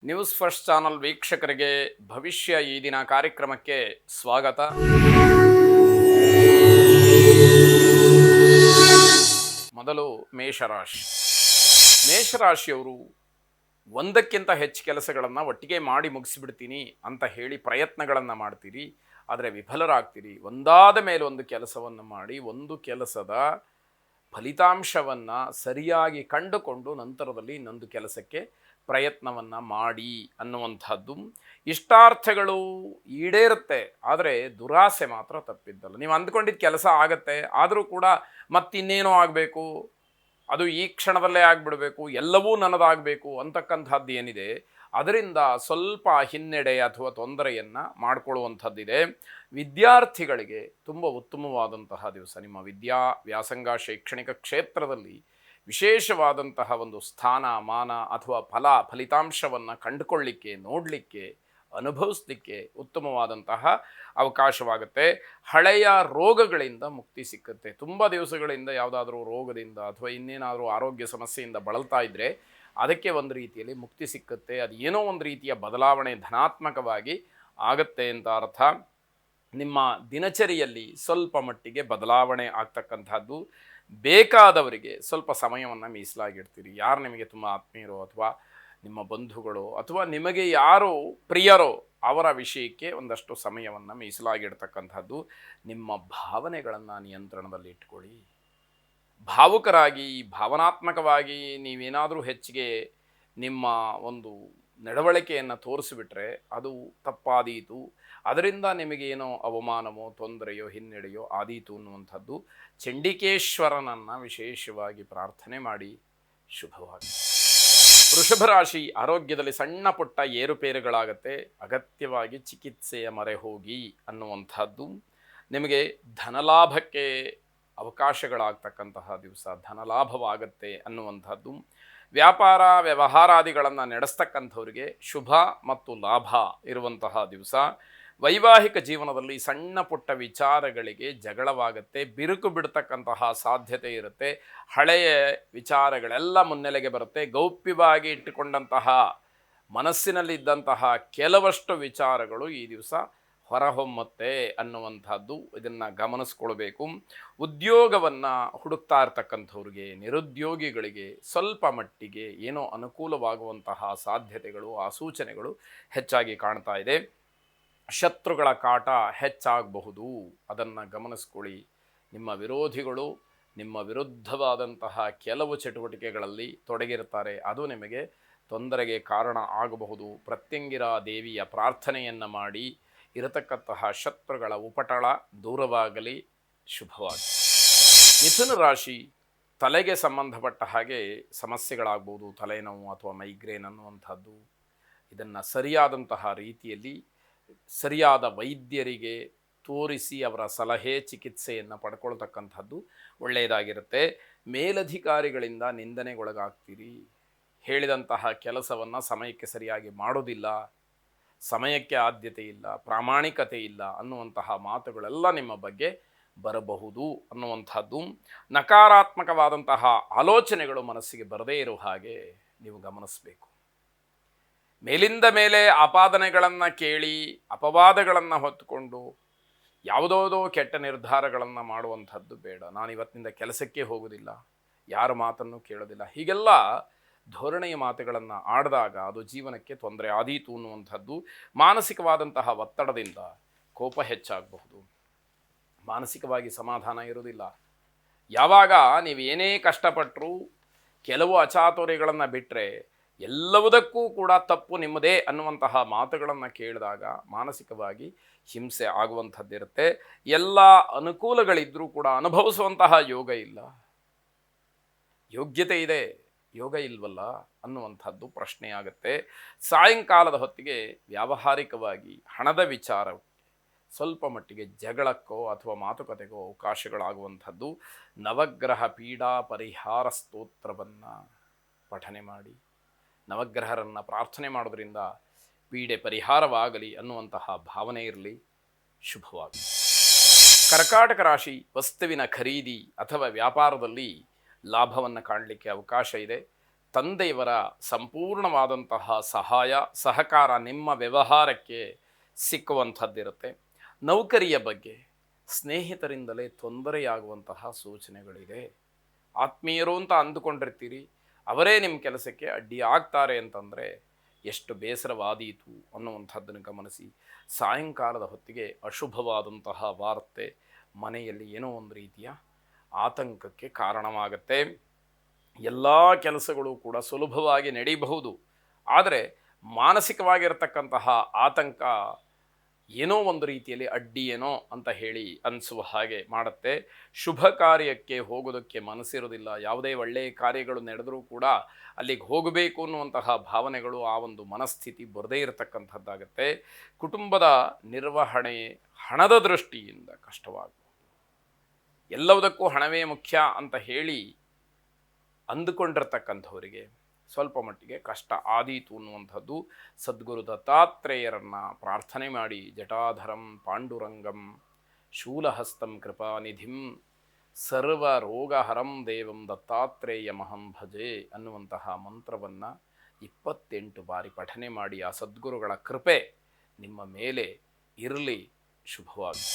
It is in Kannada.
ನ್ಯೂಸ್ ಫಸ್ಟ್ ಚಾನಲ್ ವೀಕ್ಷಕರಿಗೆ ಭವಿಷ್ಯ ಈ ದಿನ ಕಾರ್ಯಕ್ರಮಕ್ಕೆ ಸ್ವಾಗತ. ಮೊದಲು ಮೇಷರಾಶಿ. ಮೇಷರಾಶಿಯವರು ಒಂದಕ್ಕಿಂತ ಹೆಚ್ಚು ಕೆಲಸಗಳನ್ನು ಒಟ್ಟಿಗೆ ಮಾಡಿ ಮುಗಿಸಿಬಿಡ್ತೀನಿ ಅಂತ ಹೇಳಿ ಪ್ರಯತ್ನಗಳನ್ನು ಮಾಡ್ತೀರಿ, ಆದರೆ ವಿಫಲರಾಗ್ತೀರಿ. ಒಂದಾದ ಮೇಲೆ ಒಂದು ಕೆಲಸವನ್ನು ಮಾಡಿ ಒಂದು ಕೆಲಸದ ಫಲಿತಾಂಶವನ್ನು ಸರಿಯಾಗಿ ಕಂಡುಕೊಂಡು ನಂತರದಲ್ಲಿ ಇನ್ನೊಂದು ಕೆಲಸಕ್ಕೆ ಪ್ರಯತ್ನವನ್ನು ಮಾಡಿ ಅನ್ನುವಂಥದ್ದು. ಇಷ್ಟಾರ್ಥಗಳು ಈಡೇರುತ್ತೆ, ಆದರೆ ದುರಾಸೆ ಮಾತ್ರ ತಪ್ಪಿದ್ದಲ್ಲ. ನೀವು ಅಂದ್ಕೊಂಡಿದ್ದ ಕೆಲಸ ಆಗತ್ತೆ, ಆದರೂ ಕೂಡ ಮತ್ತಿನ್ನೇನೋ ಆಗಬೇಕು, ಅದು ಈ ಕ್ಷಣದಲ್ಲೇ ಆಗಿಬಿಡಬೇಕು, ಎಲ್ಲವೂ ನನ್ನದಾಗಬೇಕು ಅಂತಕ್ಕಂಥದ್ದು ಏನಿದೆ, ಅದರಿಂದ ಸ್ವಲ್ಪ ಹಿನ್ನಡೆ ಅಥವಾ ತೊಂದರೆಯನ್ನು ಮಾಡಿಕೊಳ್ಳುವಂಥದ್ದಿದೆ. ವಿದ್ಯಾರ್ಥಿಗಳಿಗೆ ತುಂಬ ಉತ್ತಮವಾದಂತಹ ದಿವಸ. ನಿಮ್ಮ ವ್ಯಾಸಂಗ ಶೈಕ್ಷಣಿಕ ಕ್ಷೇತ್ರದಲ್ಲಿ ವಿಶೇಷವಾದಂತಹ ಒಂದು ಸ್ಥಾನ ಮಾನ ಅಥವಾ ಫಲಿತಾಂಶವನ್ನು ಕಂಡುಕೊಳ್ಳಿಕ್ಕೆ, ನೋಡಲಿಕ್ಕೆ, ಅನುಭವಿಸಲಿಕ್ಕೆ ಉತ್ತಮವಾದಂತಹ ಅವಕಾಶವಾಗುತ್ತೆ. ಹಳೆಯ ರೋಗಗಳಿಂದ ಮುಕ್ತಿ ಸಿಕ್ಕುತ್ತೆ. ತುಂಬ ದಿವಸಗಳಿಂದ ಯಾವುದಾದ್ರೂ ರೋಗದಿಂದ ಅಥವಾ ಇನ್ನೇನಾದರೂ ಆರೋಗ್ಯ ಸಮಸ್ಯೆಯಿಂದ ಬಳಲ್ತಾ ಇದ್ದರೆ ಅದಕ್ಕೆ ಒಂದು ರೀತಿಯಲ್ಲಿ ಮುಕ್ತಿ ಸಿಕ್ಕುತ್ತೆ. ಅದು ಏನೋ ಒಂದು ರೀತಿಯ ಬದಲಾವಣೆ ಧನಾತ್ಮಕವಾಗಿ ಆಗತ್ತೆ ಅಂತ ಅರ್ಥ. ನಿಮ್ಮ ದಿನಚರಿಯಲ್ಲಿ ಸ್ವಲ್ಪ ಮಟ್ಟಿಗೆ ಬದಲಾವಣೆ ಆಗ್ತಕ್ಕಂಥದ್ದು. ಬೇಕಾದವರಿಗೆ ಸ್ವಲ್ಪ ಸಮಯವನ್ನು ಮೀಸಲಾಗಿಡ್ತೀರಿ. ಯಾರು ನಿಮಗೆ ತುಂಬ ಆತ್ಮೀಯರೋ ಅಥವಾ ನಿಮ್ಮ ಬಂಧುಗಳು ಅಥವಾ ನಿಮಗೆ ಯಾರು ಪ್ರಿಯರೋ ಅವರ ವಿಷಯಕ್ಕೆ ಒಂದಷ್ಟು ಸಮಯವನ್ನು ಮೀಸಲಾಗಿಡ್ತಕ್ಕಂಥದ್ದು. ನಿಮ್ಮ ಭಾವನೆಗಳನ್ನು ನಿಯಂತ್ರಣದಲ್ಲಿ ಇಟ್ಕೊಳ್ಳಿ. ಭಾವುಕರಾಗಿ ಭಾವನಾತ್ಮಕವಾಗಿ ನೀವೇನಾದರೂ ಹೆಚ್ಚಿಗೆ ನಿಮ್ಮ ಒಂದು ನಡವಳಿಕೆಯನ್ನು ತೋರಿಸಿಬಿಟ್ರೆ ಅದು ತಪ್ಪಾದೀತು, ಅದರಿಂದ ನಿಮಗೇನೋ ಅವಮಾನವೋ ತೊಂದರೆಯೋ ಹಿನ್ನಡೆಯೋ ಆದೀತು ಅನ್ನುವಂಥದ್ದು. ಚಂಡಿಕೇಶ್ವರನನ್ನು ವಿಶೇಷವಾಗಿ ಪ್ರಾರ್ಥನೆ ಮಾಡಿ. ಶುಭವಾಗಿ. ವೃಷಭ ರಾಶಿ. ಆರೋಗ್ಯದಲ್ಲಿ ಸಣ್ಣ ಪುಟ್ಟ ಏರುಪೇರುಗಳಾಗತ್ತೆ, ಅಗತ್ಯವಾಗಿ ಚಿಕಿತ್ಸೆಯ ಮೊರೆ ಹೋಗಿ ಅನ್ನುವಂಥದ್ದು. ನಿಮಗೆ ಧನಲಾಭಕ್ಕೆ ಅವಕಾಶಗಳಾಗ್ತಕ್ಕಂತಹ ದಿವಸ, ಧನಲಾಭವಾಗತ್ತೆ ಅನ್ನುವಂಥದ್ದು. ವ್ಯಾಪಾರ ವ್ಯವಹಾರಾದಿಗಳನ್ನು ನಡೆಸ್ತಕ್ಕಂಥವ್ರಿಗೆ ಶುಭ ಮತ್ತು ಲಾಭ ಇರುವಂತಹ ದಿವಸ. ವೈವಾಹಿಕ ಜೀವನದಲ್ಲಿ ಸಣ್ಣ ಪುಟ್ಟ ವಿಚಾರಗಳಿಗೆ ಜಗಳವಾಗತ್ತೆ, ಬಿರುಕು ಬಿಡ್ತಕ್ಕಂತಹ ಸಾಧ್ಯತೆ ಇರುತ್ತೆ. ಹಳೆಯ ವಿಚಾರಗಳೆಲ್ಲ ಮುನ್ನೆಲೆಗೆ ಬರುತ್ತೆ. ಗೌಪ್ಯವಾಗಿ ಇಟ್ಟುಕೊಂಡಂತಹ ಮನಸ್ಸಿನಲ್ಲಿದ್ದಂತಹ ಕೆಲವಷ್ಟು ವಿಚಾರಗಳು ಈ ದಿವಸ ಹೊರಹೊಮ್ಮತ್ತೆ ಅನ್ನುವಂಥದ್ದು. ಇದನ್ನು ಗಮನಿಸ್ಕೊಳ್ಬೇಕು. ಉದ್ಯೋಗವನ್ನು ಹುಡುಕ್ತಾ ಇರ್ತಕ್ಕಂಥವ್ರಿಗೆ, ನಿರುದ್ಯೋಗಿಗಳಿಗೆ ಸ್ವಲ್ಪ ಮಟ್ಟಿಗೆ ಏನೋ ಅನುಕೂಲವಾಗುವಂತಹ ಸಾಧ್ಯತೆಗಳು, ಆ ಸೂಚನೆಗಳು ಹೆಚ್ಚಾಗಿ ಕಾಣ್ತಾ ಇದೆ. ಶತ್ರುಗಳ ಕಾಟ ಹೆಚ್ಚಾಗಬಹುದು, ಅದನ್ನು ಗಮನಿಸ್ಕೊಳ್ಳಿ. ನಿಮ್ಮ ವಿರೋಧಿಗಳು ನಿಮ್ಮ ವಿರುದ್ಧವಾದಂತಹ ಕೆಲವು ಚಟುವಟಿಕೆಗಳಲ್ಲಿ ತೊಡಗಿರ್ತಾರೆ, ಅದು ನಿಮಗೆ ತೊಂದರೆಗೆ ಕಾರಣ ಆಗಬಹುದು. ಪ್ರತ್ಯಂಗಿರಾ ದೇವಿಯ ಪ್ರಾರ್ಥನೆಯನ್ನು ಮಾಡಿ ಇರತಕ್ಕಂತಹ ಶತ್ರುಗಳ ಉಪಟಳ ದೂರವಾಗಲಿ. ಶುಭವಾಗಿ. ಮಿಥುನ ರಾಶಿ. ತಲೆಗೆ ಸಂಬಂಧಪಟ್ಟ ಹಾಗೆ ಸಮಸ್ಯೆಗಳಾಗ್ಬೋದು, ತಲೆನೋವು ಅಥವಾ ಮೈಗ್ರೇನ್ ಅನ್ನುವಂಥದ್ದು. ಇದನ್ನು ಸರಿಯಾದಂತಹ ರೀತಿಯಲ್ಲಿ ಸರಿಯಾದ ವೈದ್ಯರಿಗೆ ತೋರಿಸಿ ಅವರ ಸಲಹೆ ಚಿಕಿತ್ಸೆಯನ್ನು ಪಡ್ಕೊಳ್ತಕ್ಕಂಥದ್ದು ಒಳ್ಳೆಯದಾಗಿರುತ್ತೆ. ಮೇಲಧಿಕಾರಿಗಳಿಂದ ನಿಂದನೆಗೊಳಗಾಗ್ತೀರಿ. ಹೇಳಿದಂತಹ ಕೆಲಸವನ್ನು ಸಮಯಕ್ಕೆ ಸರಿಯಾಗಿ ಮಾಡೋದಿಲ್ಲ, ಸಮಯಕ್ಕೆ ಆದ್ಯತೆ ಇಲ್ಲ, ಪ್ರಾಮಾಣಿಕತೆ ಇಲ್ಲ ಅನ್ನುವಂತಹ ಮಾತುಗಳೆಲ್ಲ ನಿಮ್ಮ ಬಗ್ಗೆ ಬರಬಹುದು ಅನ್ನುವಂಥದ್ದು. ನಕಾರಾತ್ಮಕವಾದಂತಹ ಆಲೋಚನೆಗಳು ಮನಸ್ಸಿಗೆ ಬರದೇ ಇರೋ ಹಾಗೆ ನೀವು ಗಮನಿಸಬೇಕು. ಮೇಲಿಂದ ಮೇಲೆ ಆಪಾದನೆಗಳನ್ನು ಕೇಳಿ ಅಪವಾದಗಳನ್ನು ಹೊತ್ತುಕೊಂಡು ಯಾವುದೋ ಕೆಟ್ಟ ನಿರ್ಧಾರಗಳನ್ನು ಮಾಡುವಂಥದ್ದು ಬೇಡ. ನಾನು ಇವತ್ತಿನಿಂದ ಕೆಲಸಕ್ಕೆ ಹೋಗೋದಿಲ್ಲ, ಯಾರ ಮಾತನ್ನು ಕೇಳೋದಿಲ್ಲ, ಹೀಗೆಲ್ಲ ಧೋರಣೆಯ ಮಾತುಗಳನ್ನು ಆಡಿದಾಗ ಅದು ಜೀವನಕ್ಕೆ ತೊಂದರೆ ಆದೀತು ಅನ್ನುವಂಥದ್ದು. ಮಾನಸಿಕವಾದಂತಹ ಒತ್ತಡದಿಂದ ಕೋಪ ಹೆಚ್ಚಾಗಬಹುದು, ಮಾನಸಿಕವಾಗಿ ಸಮಾಧಾನ ಇರುವುದಿಲ್ಲ. ಯಾವಾಗ ನೀವು ಏನೇ ಕಷ್ಟಪಟ್ಟರೂ ಕೆಲವು ಅಚಾತುರ್ಯಗಳನ್ನು ಬಿಟ್ಟರೆ ಎಲ್ಲವುದಕ್ಕೂ ಕೂಡ ತಪ್ಪು ನಿಮ್ಮದೇ ಅನ್ನುವಂತಹ ಮಾತುಗಳನ್ನು ಕೇಳಿದಾಗ ಮಾನಸಿಕವಾಗಿ ಹಿಂಸೆ ಆಗುವಂಥದ್ದಿರುತ್ತೆ. ಎಲ್ಲ ಅನುಕೂಲಗಳಿದ್ದರೂ ಕೂಡ ಅನುಭವಿಸುವಂತಹ ಯೋಗ ಇಲ್ಲ. ಯೋಗ್ಯತೆ ಇದೆ, ಯೋಗ ಇಲ್ವಲ್ಲ ಅನ್ನುವಂಥದ್ದು ಪ್ರಶ್ನೆಯಾಗುತ್ತೆ. ಸಾಯಂಕಾಲದ ಹೊತ್ತಿಗೆ ವ್ಯಾವಹಾರಿಕವಾಗಿ ಹಣದ ವಿಚಾರ ಸ್ವಲ್ಪ ಮಟ್ಟಿಗೆ ಜಗಳಕ್ಕೋ ಅಥವಾ ಮಾತುಕತೆಗೋ ಅವಕಾಶಗಳಾಗುವಂಥದ್ದು. ನವಗ್ರಹ ಪೀಡಾ ಪರಿಹಾರ ಸ್ತೋತ್ರವನ್ನು ಪಠನೆ ಮಾಡಿ, ನವಗ್ರಹರನ್ನು ಪ್ರಾರ್ಥನೆ ಮಾಡೋದ್ರಿಂದ ಪೀಡೆ ಪರಿಹಾರವಾಗಲಿ ಅನ್ನುವಂತಹ ಭಾವನೆ ಇರಲಿ. ಶುಭವಾಗಿ. ಕರ್ಕಾಟಕ ರಾಶಿ. ವಸ್ತುವಿನ ಖರೀದಿ ಅಥವಾ ವ್ಯಾಪಾರದಲ್ಲಿ ಲಾಭವನ್ನು ಕಾಣಲಿಕ್ಕೆ ಅವಕಾಶ ಇದೆ. ತಂದೆಯವರ ಸಂಪೂರ್ಣವಾದಂತಹ ಸಹಾಯ ಸಹಕಾರ ನಿಮ್ಮ ವ್ಯವಹಾರಕ್ಕೆ ಸಿಕ್ಕುವಂಥದ್ದಿರುತ್ತೆ. ನೌಕರಿಯ ಬಗ್ಗೆ ಸ್ನೇಹಿತರಿಂದಲೇ ತೊಂದರೆಯಾಗುವಂತಹ ಸೂಚನೆಗಳಿದೆ. ಆತ್ಮೀಯರು ಅಂತ ಅಂದುಕೊಂಡಿರ್ತೀರಿ, ಅವರೇ ನಿಮ್ಮ ಕೆಲಸಕ್ಕೆ ಅಡ್ಡಿ ಆಗ್ತಾರೆ ಅಂತಂದರೆ ಎಷ್ಟು ಬೇಸರವಾದೀತು ಅನ್ನುವಂಥದ್ದನ್ನು ಗಮನಿಸಿ. ಸಾಯಂಕಾಲದ ಹೊತ್ತಿಗೆ ಅಶುಭವಾದಂತಹ ವಾರ್ತೆ ಮನೆಯಲ್ಲಿ ಏನೋ ಒಂದು ರೀತಿಯ ಆತಂಕಕ್ಕೆ ಕಾರಣವಾಗುತ್ತೆ. ಎಲ್ಲ ಕೆಲಸಗಳು ಕೂಡ ಸುಲಭವಾಗಿ ನಡೀಬಹುದು, ಆದರೆ ಮಾನಸಿಕವಾಗಿರತಕ್ಕಂತಹ ಆತಂಕ ಏನೋ ಒಂದು ರೀತಿಯಲ್ಲಿ ಅಡ್ಡಿ ಏನೋ ಅಂತ ಹೇಳಿ ಅನಿಸುವ ಹಾಗೆ ಮಾಡುತ್ತೆ. ಶುಭ ಕಾರ್ಯಕ್ಕೆ ಹೋಗೋದಕ್ಕೆ ಮನಸ್ಸಿರೋದಿಲ್ಲ. ಯಾವುದೇ ಒಳ್ಳೆಯ ಕಾರ್ಯಗಳು ನಡೆದರೂ ಕೂಡ ಅಲ್ಲಿಗೆ ಹೋಗಬೇಕು ಅನ್ನುವಂತಹ ಭಾವನೆಗಳು, ಆ ಒಂದು ಮನಸ್ಥಿತಿ ಬರದೇ ಇರತಕ್ಕಂಥದ್ದಾಗತ್ತೆ. ಕುಟುಂಬದ ನಿರ್ವಹಣೆ ಹಣದ ದೃಷ್ಟಿಯಿಂದ ಕಷ್ಟವಾಗಬಹುದು. ಎಲ್ಲವುದಕ್ಕೂ ಹಣವೇ ಮುಖ್ಯ ಅಂತ ಹೇಳಿ ಅಂದುಕೊಂಡಿರ್ತಕ್ಕಂಥವರಿಗೆ ಸ್ವಲ್ಪ ಮಟ್ಟಿಗೆ ಕಷ್ಟ ಆದೀತು ಅನ್ನುವಂಥದ್ದು. ಸದ್ಗುರು ದತ್ತಾತ್ರೇಯರನ್ನು ಪ್ರಾರ್ಥನೆ ಮಾಡಿ, ಜಟಾಧರಂ ಪಾಂಡುರಂಗಂ ಶೂಲಹಸ್ತಂ ಕೃಪಾನಿಧಿಂ ಸರ್ವ ರೋಗಹರಂ ದೇವಂ ದತ್ತಾತ್ರೇಯಮಹಂ ಭಜೆ ಅನ್ನುವಂತಹ ಮಂತ್ರವನ್ನು 28 ಬಾರಿ ಪಠನೆ ಮಾಡಿ. ಆ ಸದ್ಗುರುಗಳ ಕೃಪೆ ನಿಮ್ಮ ಮೇಲೆ ಇರಲಿ. ಶುಭವಾಗಿ.